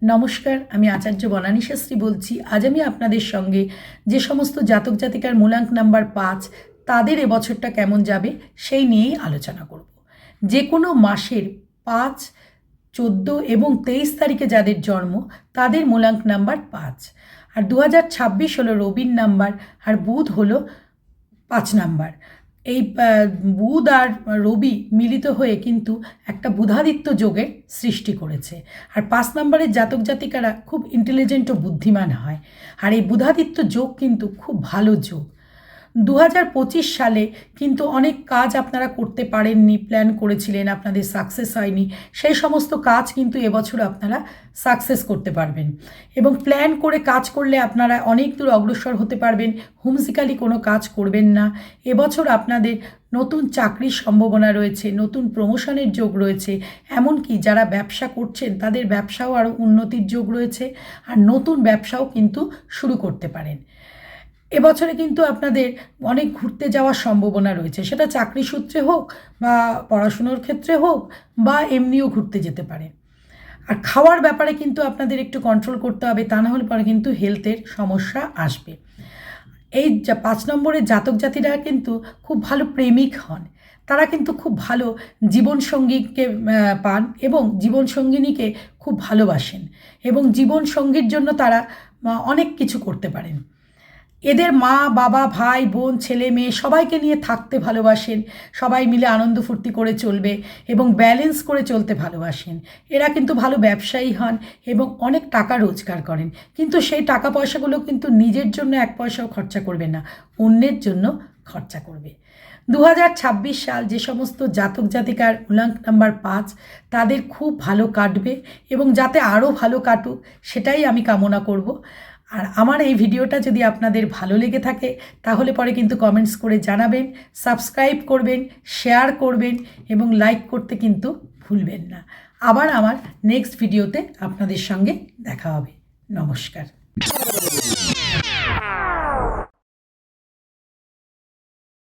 নমস্কার, আমি আচার্য বনানী শাস্ত্রী বলছি। আজ আমি আপনাদের সঙ্গে যে সমস্ত জাতক জাতিকার মূলাঙ্ক নাম্বার ৫ তাদের এবছরটা কেমন যাবে সেই নিয়েই আলোচনা করব। যে কোনো মাসের ৫, ১৪ এবং ২৩ তারিখে যাদের জন্ম তাদের মূলাঙ্ক নাম্বার ৫। আর ২০২৬ হলো রবির নাম্বার, আর বুধ হলো ৫ নাম্বার। এই বুধ আর রবি মিলিত হয়ে কিন্তু একটা বুধাদিত্য যোগের সৃষ্টি করেছে। আর ৫ নম্বরের জাতক জাতিকারা খুব ইন্টেলিজেন্ট ও বুদ্ধিমান হয়। আর এই বুধাদিত্য যোগ কিন্তু খুব ভালো যোগ। ২০২৫ সালে কিন্তু অনেক কাজ আপনারা করতে পারেননি, প্ল্যান করেছিলেন, আপনাদের সাকসেস হয়নি। সেই সমস্ত কাজ কিন্তু এবছর আপনারা সাকসেস করতে পারবেন, এবং প্ল্যান করে কাজ করলে আপনারা অনেক দূর অগ্রসর হতে পারবেন। হুমসিকালি কোনো কাজ করবেন না। এবছর আপনাদের নতুন চাকরির সম্ভাবনা রয়েছে, নতুন প্রমোশনের যোগ রয়েছে। এমনকি যারা ব্যবসা করছেন তাদের ব্যবসাও আরও উন্নতির যোগ রয়েছে, আর নতুন ব্যবসাও কিন্তু শুরু করতে পারেন। এবছরে কিন্তু আপনাদের অনেক ঘুরতে যাওয়ার সম্ভাবনা রয়েছে, সেটা চাকরি সূত্রে হোক বা পড়াশুনোর ক্ষেত্রে হোক বা এমনিও ঘুরতে যেতে পারে। আর খাওয়ার ব্যাপারে কিন্তু আপনাদের একটু কন্ট্রোল করতে হবে, তা না হলে পরে কিন্তু হেলথের সমস্যা আসবে। এই ৫ নম্বরের জাতক জাতিরা কিন্তু খুব ভালো প্রেমিক হন। তারা কিন্তু খুব ভালো জীবনসঙ্গীকে পান এবং জীবনসঙ্গিনীকে খুব ভালোবাসেন, এবং জীবনসঙ্গীর জন্য তারা অনেক কিছু করতে পারেন। এদের মা, বাবা, ভাই, বোন, ছেলে, মেয়ে সবাইকে নিয়ে থাকতে ভালোবাসেন। সবাই মিলে আনন্দ ফুর্তি করে চলবে এবং ব্যালেন্স করে চলতে ভালোবাসেন। এরা কিন্তু ভালো ব্যবসায়ী হন এবং অনেক টাকা রোজগার করেন, কিন্তু সেই টাকা পয়সাগুলো কিন্তু নিজের জন্য এক পয়সাও খরচা করবে না, অন্যের জন্য খরচা করবে। ২০২৬ সাল যে সমস্ত জাতক জাতিকার মূলাঙ্ক নাম্বার ৫ তাদের খুব ভালো কাটবে, এবং যাতে আরও ভালো কাটুক সেটাই আমি কামনা করব। আর আমার এই ভিডিওটা যদি আপনাদের ভালো লেগে থাকে তাহলে পরে কিন্তু কমেন্টস করে জানাবেন, সাবস্ক্রাইব করবেন, শেয়ার করবেন এবং লাইক করতে কিন্তু ভুলবেন না। আবার আমার নেক্সট ভিডিওতে আপনাদের সঙ্গে দেখা হবে। নমস্কার।